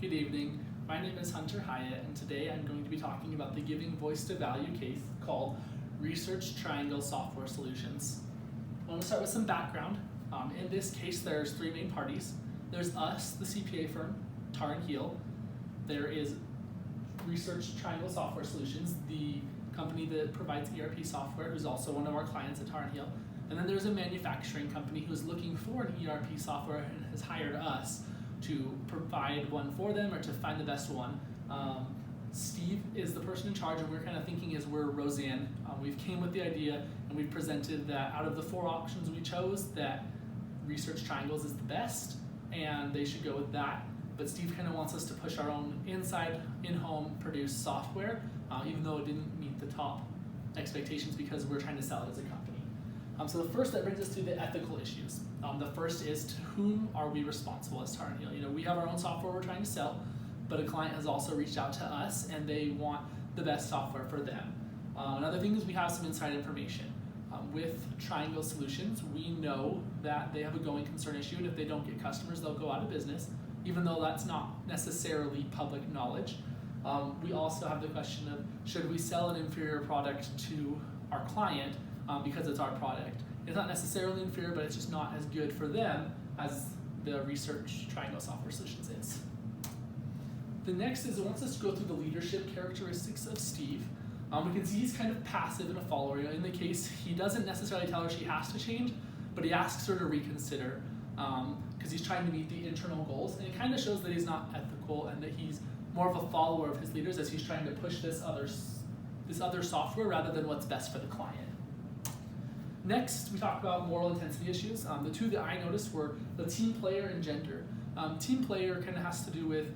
Good evening. My name is Hunter Hyatt, and today I'm going to be talking about the Giving Voice to Value case called Research Triangle Software Solutions. I want to start with some background. In this case, there's three main parties. There's us, the CPA firm, Tar and Heel. There is Research Triangle Software Solutions, the company that provides ERP software, who's also one of our clients at Tar and Heel. And then there's a manufacturing company who's looking for an ERP software and has hired us to provide one for them or to find the best one. Steve is the person in charge, and we're kind of thinking as we're Roseanne. We've came with the idea and we've presented that out of the 4 options we chose, that Research Triangles is the best and they should go with that. But Steve kind of wants us to push our own in-home produced software, even though it didn't meet the top expectations because we're trying to sell it as a company. So the first, that brings us to the ethical issues. The first is, to whom are we responsible as Tar and Heel? We have our own software we're trying to sell, but a client has also reached out to us and they want the best software for them. Another thing is we have some inside information. With Triangle Solutions, we know that they have a going concern issue, and if they don't get customers, they'll go out of business, even though that's not necessarily public knowledge. We also have the question of, should we sell an inferior product to our client because it's our product? It's not necessarily inferior, but it's just not as good for them as the Research Triangle Software Solutions is. The next is, it wants us to go through the leadership characteristics of Steve. We can see he's kind of passive and a follower. In the case, he doesn't necessarily tell her she has to change, but he asks her to reconsider because he's trying to meet the internal goals, and it kind of shows that he's not ethical and that he's more of a follower of his leaders as he's trying to push this other software rather than what's best for the client. Next, we talk about moral intensity issues. The two that I noticed were the team player and gender. Team player kind of has to do with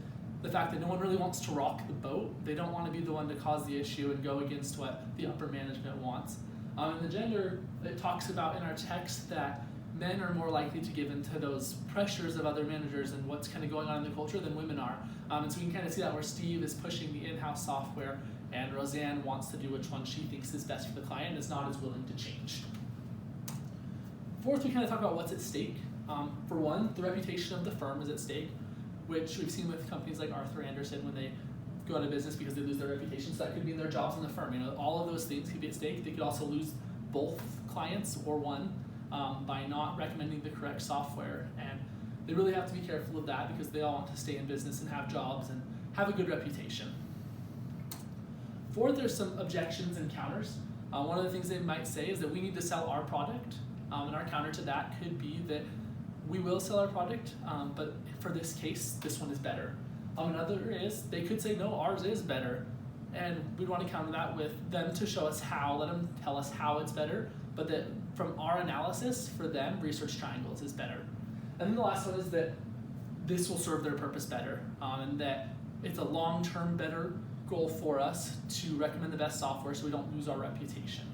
the fact that no one really wants to rock the boat. They don't want to be the one to cause the issue and go against what the upper management wants. And the gender, it talks about in our text that men are more likely to give into those pressures of other managers and what's kind of going on in the culture than women are. And so we can kind of see that where Steve is pushing the in-house software and Roseanne wants to do which one she thinks is best for the client and is not as willing to change. Fourth, we kind of talk about what's at stake. For one, the reputation of the firm is at stake, which we've seen with companies like Arthur Andersen when they go out of business because they lose their reputation. So that could mean their jobs in the firm. All of those things could be at stake. They could also lose both clients or one by not recommending the correct software. And they really have to be careful of that because they all want to stay in business and have jobs and have a good reputation. Fourth, there's some objections and counters. One of the things they might say is that we need to sell our product. And our counter to that could be that we will sell our product, but for this case, this one is better. Another is, they could say, no, ours is better. And we'd want to counter that with them to show us how, let them tell us how it's better, but that from our analysis, for them, Research Triangles is better. And then the last one is that this will serve their purpose better, and that it's a long-term better goal for us to recommend the best software so we don't lose our reputation.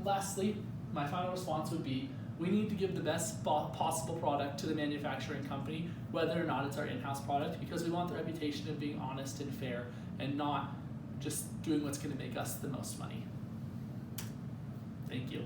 Lastly, my final response would be, we need to give the best possible product to the manufacturing company, whether or not it's our in-house product, because we want the reputation of being honest and fair and not just doing what's going to make us the most money. Thank you.